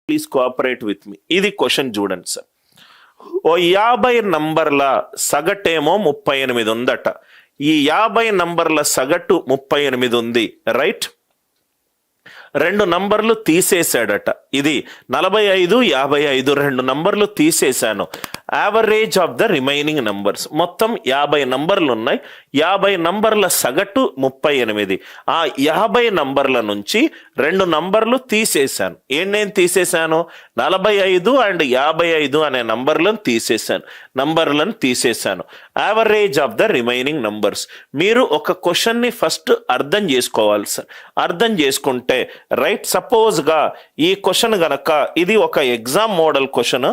Please cooperate with me. ఇది question చూడండి sir. ఓ 50 నంబర్ల సగటేమో 38 ఉందట. ఈ 50 నంబర్ల సగటు 38 ఉంది, రైట్. 2 నంబర్లు తీసేశాడట. ఇది 45, 55 2 నంబర్లు తీసేశాను. Average of the remaining numbers. మొత్తం 50 నంబర్లు ఉన్నాయి. 50 నంబర్ల సగటు 38. ఆ 50 నంబర్ల నుంచి 2 నంబర్లు తీసేశాను. నేను తీసేశాను? 45 అండ్ 55 అనే నంబర్లను తీసేశాను. Average of the remaining numbers. మీరు ఒక క్వశ్చన్ని ఫస్ట్ అర్థం చేసుకోవాలి సార్. అర్థం చేసుకుంటే రైట్, సపోజ్గా ఈ క్వశ్చన్ గనక ఇది ఒక ఎగ్జామ్ మోడల్ క్వశ్చన్,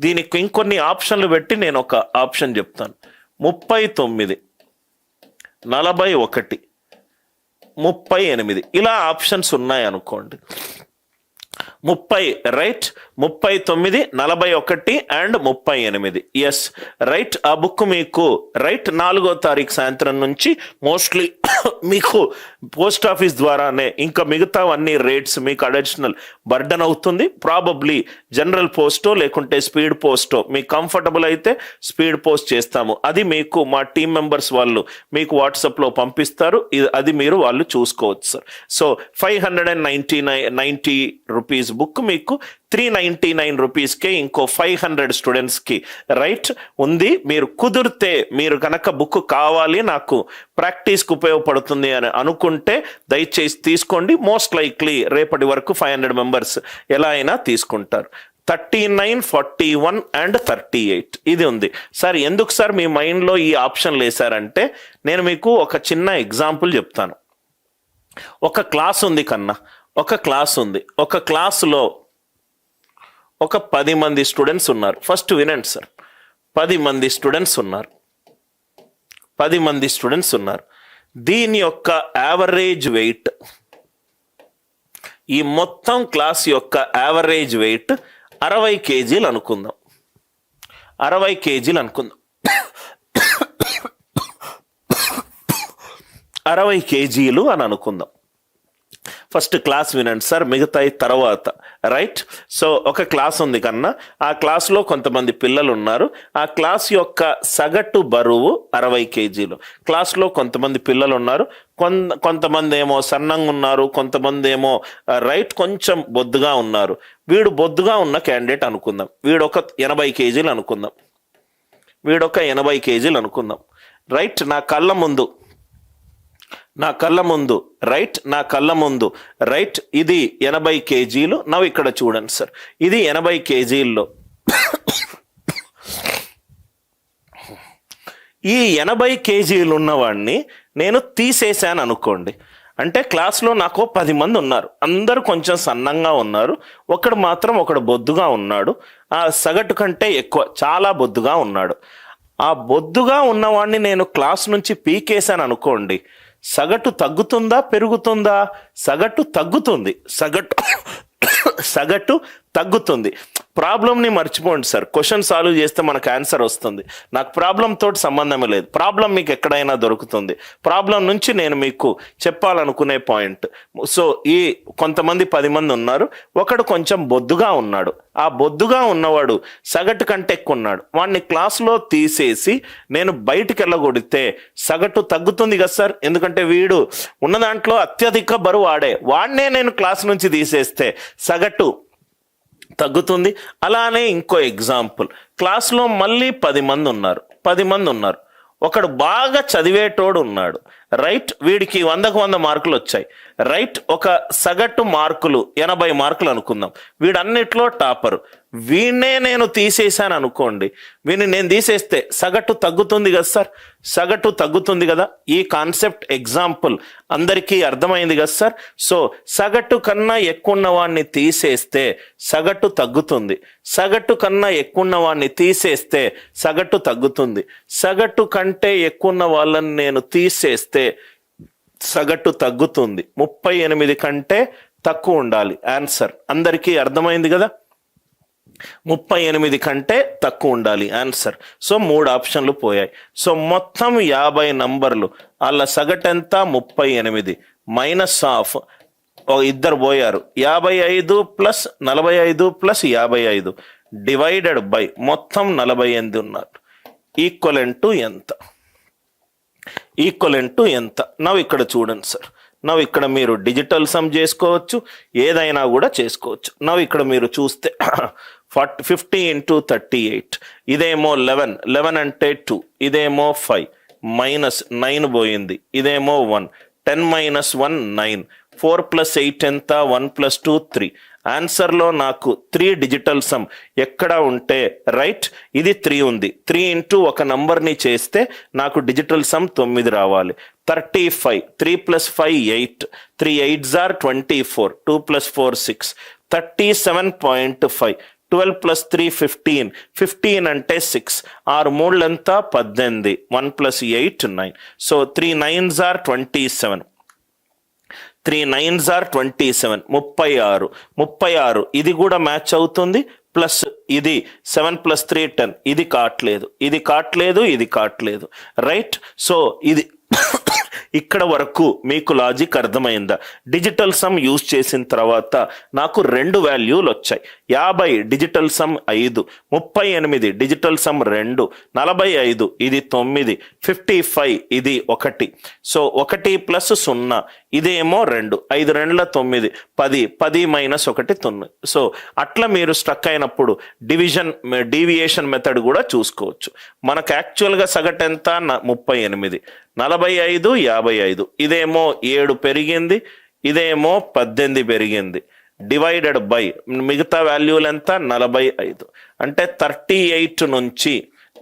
దీనికి ఇంకొన్ని ఆప్షన్లు పెట్టి నేను ఒక ఆప్షన్ చెప్తాను. 39, 41, 38 ఇలా ఆప్షన్స్ ఉన్నాయి అనుకోండి. 30 రైట్, 39, 41 అండ్ 38. Yes right. ఆ బుక్ మీకు రైట్ 4వ తారీఖు సాయంత్రం నుంచి మోస్ట్లీ మీకు పోస్ట్ ఆఫీస్ ద్వారానే, ఇంకా మిగతావన్నీ రేట్స్ మీకు అడిషనల్ బర్డన్ అవుతుంది. ప్రాబబ్లీ జనరల్ పోస్టో లేకుంటే స్పీడ్ పోస్టో మీకు కంఫర్టబుల్ అయితే స్పీడ్ పోస్ట్ చేస్తాము. అది మీకు మా టీం మెంబర్స్ వాళ్ళు మీకు వాట్సాప్లో పంపిస్తారు. అది మీరు వాళ్ళు చూసుకోవచ్చు సార్. సో 590 రూపీస్ బుక్ మీకు 399 రూపీస్కే ఇంకో 500 స్టూడెంట్స్కి రైట్ ఉంది. మీరు కుదిరితే, మీరు కనుక బుక్ కావాలి నాకు ప్రాక్టీస్కి ఉపయోగపడుతుంది అని అనుకుంటే దయచేసి తీసుకోండి. మోస్ట్ లైక్లీ రేపటి వరకు 500 మెంబర్స్ ఎలా అయినా తీసుకుంటారు. 39, 41 అండ్ 38 ఇది ఉంది సార్. ఎందుకు సార్ మీ మైండ్లో ఈ ఆప్షన్లు వేశారంటే, నేను మీకు ఒక చిన్న ఎగ్జాంపుల్ చెప్తాను. ఒక క్లాస్ ఉంది కన్నా, ఒక క్లాసులో ఒక 10 మంది స్టూడెంట్స్ ఉన్నారు. ఫస్ట్ వినండి సార్. 10 మంది స్టూడెంట్స్ ఉన్నారు. దీని యొక్క యావరేజ్ వెయిట్, ఈ మొత్తం క్లాస్ యొక్క యావరేజ్ వెయిట్ 60 కేజీలు అనుకుందాం. 60 కేజీలు అనుకుందాం. 60 కేజీలు అని అనుకుందాం. ఫస్ట్ క్లాస్ వినండి సార్, మిగతాయి తర్వాత రైట్. సో ఒక క్లాస్ ఉంది కన్నా, ఆ క్లాస్లో కొంతమంది పిల్లలు ఉన్నారు. ఆ క్లాస్ యొక్క సగటు బరువు 60 కేజీలు. క్లాస్లో కొంతమంది పిల్లలు ఉన్నారు. కొంతమంది ఏమో సన్నంగా ఉన్నారు, కొంతమంది ఏమో రైట్ కొంచెం బొద్దుగా ఉన్నారు. వీడు బొద్దుగా ఉన్న క్యాండిడేట్ అనుకుందాం. వీడొక 80 కేజీలు అనుకుందాం. రైట్. నా కళ్ళ ముందు రైట్ ఇది 80 కేజీలు. నవ్వు ఇక్కడ చూడండి సార్, ఇది 80 కేజీల్లో. ఈ 80 కేజీలు ఉన్నవాడిని నేను తీసేశాను అనుకోండి. అంటే క్లాస్లో నాకు 10 మంది ఉన్నారు, అందరూ కొంచెం సన్నంగా ఉన్నారు. ఒకడు బొద్దుగా ఉన్నాడు. ఆ సగటు కంటే ఎక్కువ చాలా బొద్దుగా ఉన్నాడు. ఆ బొద్దుగా ఉన్నవాడిని నేను క్లాస్ నుంచి పీకేశాను అనుకోండి. సగటు తగ్గుతుందా పెరుగుతుందా? సగటు తగ్గుతుంది. ప్రాబ్లంని మర్చిపోండి సార్. క్వశ్చన్ సాల్వ్ చేస్తే మనకు ఆన్సర్ వస్తుంది. నాకు ప్రాబ్లం తోటి సంబంధమే లేదు. ప్రాబ్లం మీకు ఎక్కడైనా దొరుకుతుంది. ప్రాబ్లం నుంచి నేను మీకు చెప్పాలనుకునే పాయింట్. సో ఈ కొంతమంది 10 మంది ఉన్నారు. ఒకడు కొంచెం బొద్దుగా ఉన్నాడు. ఆ బొద్దుగా ఉన్నవాడు సగటు కంటే ఎక్కువ ఉన్నాడు. వాడిని క్లాస్లో తీసేసి నేను బయటికి వెళ్ళగొడితే సగటు తగ్గుతుంది కదా సార్. ఎందుకంటే వీడు ఉన్న దాంట్లో అత్యధిక బరువు వాడినే నేను క్లాస్ నుంచి తీసేస్తే సగటు తగ్గుతుంది. అలానే ఇంకో ఎగ్జాంపుల్, క్లాస్లో మళ్ళీ 10 మంది ఉన్నారు. ఒకడు బాగా చదివేటోడు ఉన్నాడు. రైట్. వీడికి 100కు 100 మార్కులు వచ్చాయి. రైట్. ఒక సగటు మార్కులు 80 మార్కులు అనుకుందాం. వీడన్నిట్లో టాపరు. వీడినే నేను తీసేశాను అనుకోండి. వీడిని నేను తీసేస్తే సగటు తగ్గుతుంది కదా సార్. సగటు తగ్గుతుంది కదా. ఈ కాన్సెప్ట్ ఎగ్జాంపుల్ అందరికీ అర్థమైంది కదా సార్. సో సగటు కన్నా ఎక్కువ ఉన్న వాడిని తీసేస్తే సగటు తగ్గుతుంది. సగటు కన్నా ఎక్కువ ఉన్న వాడిని తీసేస్తే సగటు తగ్గుతుంది. సగటు కంటే ఎక్కువ ఉన్న వాళ్ళని నేను తీసేస్తే సగటు తగ్గుతుంది. 38 కంటే తక్కువ ఉండాలి ఆన్సర్. అందరికీ అర్థమైంది కదా. 38 కంటే తక్కువ ఉండాలి ఆన్సర్. సో 3 ఆప్షన్లు పోయాయి. సో మొత్తం 50 నంబర్లు, వాళ్ళ సగటు ఎంత? 38 మైనస్ ఆఫ్ ఇద్దరు పోయారు, 55 ప్లస్ 45 ప్లస్ 55 డివైడెడ్ బై మొత్తం 48 ఉన్నారు. ఈక్వలెంట్ టు ఎంత? ఈక్వలెంట్ టు ఎంత? నవ్వు ఇక్కడ చూడండి సార్, నవ్వు ఇక్కడ మీరు డిజిటల్ సమ్ చేసుకోవచ్చు, ఏదైనా కూడా చేసుకోవచ్చు. నవ్వు ఇక్కడ మీరు చూస్తే 50 ఇంటూ 38, ఇదేమో 11 అంటే 2, ఇదేమో 5 మైనస్ 9 పోయింది, ఇదేమో 1, 10 మైనస్ 1 9, 4 ప్లస్ 8 ఎంత? 1 ప్లస్ 2 3. ఆన్సర్లో నాకు 3 డిజిటల్ సమ్ ఎక్కడ ఉంటే రైట్, ఇది 3 ఉంది, 3 ఇంటూ ఒక నంబర్ని చేస్తే నాకు డిజిటల్ సమ్ 9 రావాలి. 35, 3 plus 5 8, 3 8s are 24, 2 plus 4 6, 37.5, 12 plus 3 15, 15 అంటే 6, 6 3 ఎంత? 18, 1 plus 8 9. So 3 9s are 27, 3 9s are 27, 36, ఇది కూడా మ్యాచ్ అవుతుంది. ప్లస్ ఇది 7 ప్లస్ 3 10, ఇది కావట్లేదు, ఇది కావట్లేదు, ఇది కావట్లేదు, రైట్. సో ఇది ఇక్కడ వరకు మీకు లాజిక్ అర్థమైందా? డిజిటల్ సమ్ యూజ్ చేసిన తర్వాత నాకు 2 వాల్యూలు వచ్చాయి. 50 డిజిటల్ సమ్ 5, 38 డిజిటల్ సమ్ 2, 45 ఇది 9, 55 ఇది 1. సో 1 ప్లస్ 0 ఇదేమో 2, 5 2ల 9, 10, 10 మైనస్ 1 9. సో అట్లా మీరు స్ట్రక్ అయినప్పుడు డీవియేషన్ మెథడ్ కూడా చూసుకోవచ్చు. మనకు యాక్చువల్గా సగటు ఎంత? 38, 45, 55, ఇదేమో 7 పెరిగింది, ఇదేమో 18 పెరిగింది, డివైడెడ్ బై మిగతా వాల్యూలు ఎంత? 45. అంటే 38 నుంచి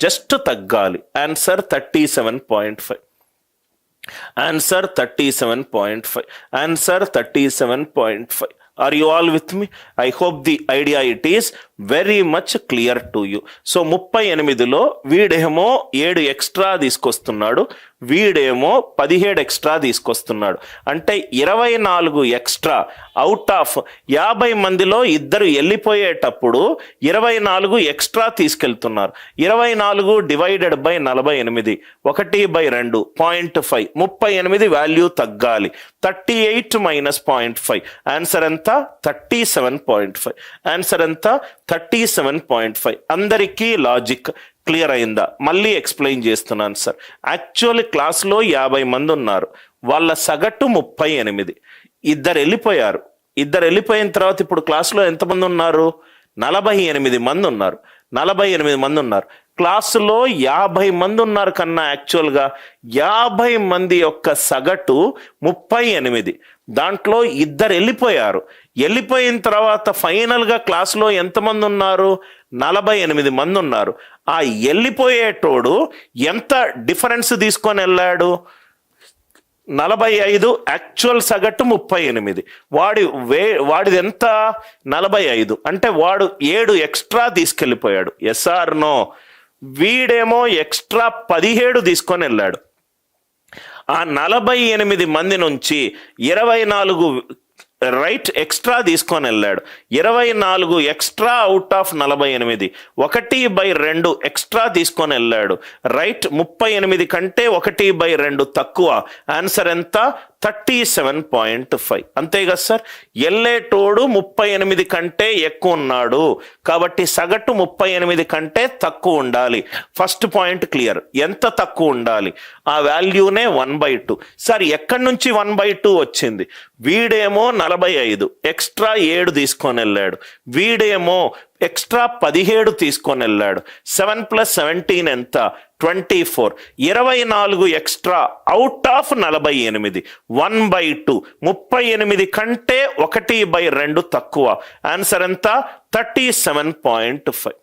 జస్ట్ తగ్గాలి. Answer 37.5, answer 37.5, answer 37.5. Are you all with me? I hope the idea it is very much clear to you. So 38లో వీడేమో 7 ఎక్స్ట్రా తీసుకొస్తున్నాడు, వీడేమో 17 ఎక్స్ట్రా తీసుకొస్తున్నాడు. అంటే 24 ఎక్స్ట్రా అవుట్ ఆఫ్ 50 మందిలో ఇద్దరు వెళ్ళిపోయేటప్పుడు 24 ఎక్స్ట్రా తీసుకెళ్తున్నారు. 24 డివైడెడ్ బై 48, 1/2, 0.5, 38 వాల్యూ తగ్గాలి. 38 మైనస్ 0.5, ఆన్సర్ ఎంత? 37.5, ఆన్సర్ ఎంత? 37.5. అందరికీ లాజిక్ క్లియర్ అయిందా? మళ్ళీ ఎక్స్ప్లెయిన్ చేస్తున్నాను సార్. యాక్చువల్లీ క్లాస్లో 50 మంది ఉన్నారు, వాళ్ళ సగటు 38, ఇద్దరు వెళ్ళిపోయారు. ఇద్దరు వెళ్ళిపోయిన తర్వాత ఇప్పుడు క్లాస్లో ఎంతమంది ఉన్నారు? 48 మంది ఉన్నారు. 48 మంది ఉన్నారు. క్లాసులో 50 మంది ఉన్నారు కన్నా యాక్చువల్గా 50 మంది యొక్క సగటు 38. దాంట్లో ఇద్దరు వెళ్ళిపోయారు. వెళ్ళిపోయిన తర్వాత ఫైనల్గా క్లాసులో ఎంతమంది ఉన్నారు? 48 మంది ఉన్నారు. ఆ వెళ్ళిపోయేటోడు ఎంత డిఫరెన్స్ తీసుకొని వెళ్ళాడు? 45, యాక్చువల్ సగటు 38, వాడిది ఎంత? 45. అంటే వాడు 7 ఎక్స్ట్రా తీసుకెళ్ళిపోయాడు. Yes or no? వీడేమో ఎక్స్ట్రా 17 తీసుకొని వెళ్ళాడు. ఆ 48 మంది నుంచి 24 రైట్ ఎక్స్ట్రా తీసుకొని వెళ్ళాడు. 24 ఎక్స్ట్రా అవుట్ ఆఫ్ 48, 1/2 ఎక్స్ట్రా తీసుకొని వెళ్ళాడు. రైట్ 38 కంటే 1/2 తక్కువ. ఆన్సర్ ఎంత? 37.5. అంతే కదా సార్? వెళ్ళేటోడు 38 కంటే ఎక్కువ ఉన్నాడు కాబట్టి సగటు 38 కంటే తక్కువ ఉండాలి. First point clear. ఎంత తక్కువ ఉండాలి? ఆ వాల్యూనే 1/2. సార్ ఎక్కడి నుంచి 1/2 వచ్చింది? వీడేమో 45 ఎక్స్ట్రా 7 తీసుకొని వెళ్ళాడు, వీడేమో ఎక్స్ట్రా 17 తీసుకొని వెళ్ళాడు. 7 ప్లస్ 17 ఎంత? 24. 24 ఎక్స్ట్రా అవుట్ ఆఫ్ 48, 1/2. 38 కంటే 1/2 తక్కువ. ఆన్సర్ ఎంత? 37.5.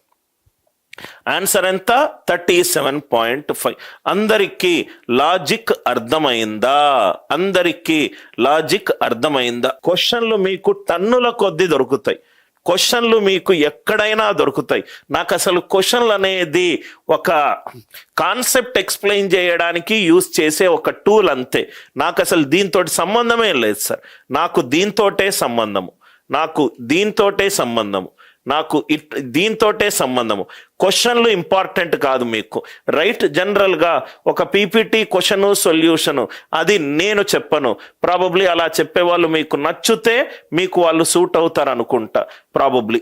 ఆన్సర్ ఎంత? 37.5. అందరికీ లాజిక్ అర్థమైందా? అందరికీ లాజిక్ అర్థమైందా? క్వశ్చన్లు మీకు టన్నుల కొద్ది దొరుకుతాయి. క్వశ్చన్లు మీకు ఎక్కడైనా దొరుకుతాయి. నాకు అసలు క్వశ్చన్లు అనేది ఒక కాన్సెప్ట్ ఎక్స్ప్లెయిన్ చేయడానికి యూజ్ చేసే ఒక టూల్ అంతే. నాకు అసలు దీంతో సంబంధమే లేదు సార్. నాకు దీంతోటే సంబంధము, నాకు దీంతోటే సంబంధము. నాకు దీంతోటే సంబంధము. క్వశ్చన్లు ఇంపార్టెంట్ కాదు మీకు, రైట్? జనరల్గా ఒక పీపీటీ క్వశ్చను సొల్యూషను అది నేను చెప్పను. ప్రాబబ్లీ అలా చెప్పేవాళ్ళు మీకు నచ్చితే మీకు వాళ్ళు సూట్ అవుతారు అనుకుంటా ప్రాబబ్లీ.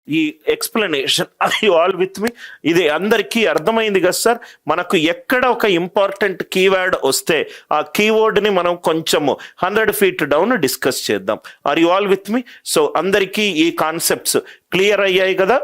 ఈ ఎక్స్ప్లెనేషన్ అది ఆల్ విత్ మీ, ఇది అందరికీ అర్థమైంది కదా సార్? మనకు ఎక్కడ ఒక ఇంపార్టెంట్ కీవర్డ్ వస్తే ఆ కీవర్డ్ని మనం కొంచెము 100 feet డౌన్ డిస్కస్ చేద్దాం. Are you all with me? So అందరికీ ఈ కాన్సెప్ట్స్ క్లియర్ అయ్యాయి కదా?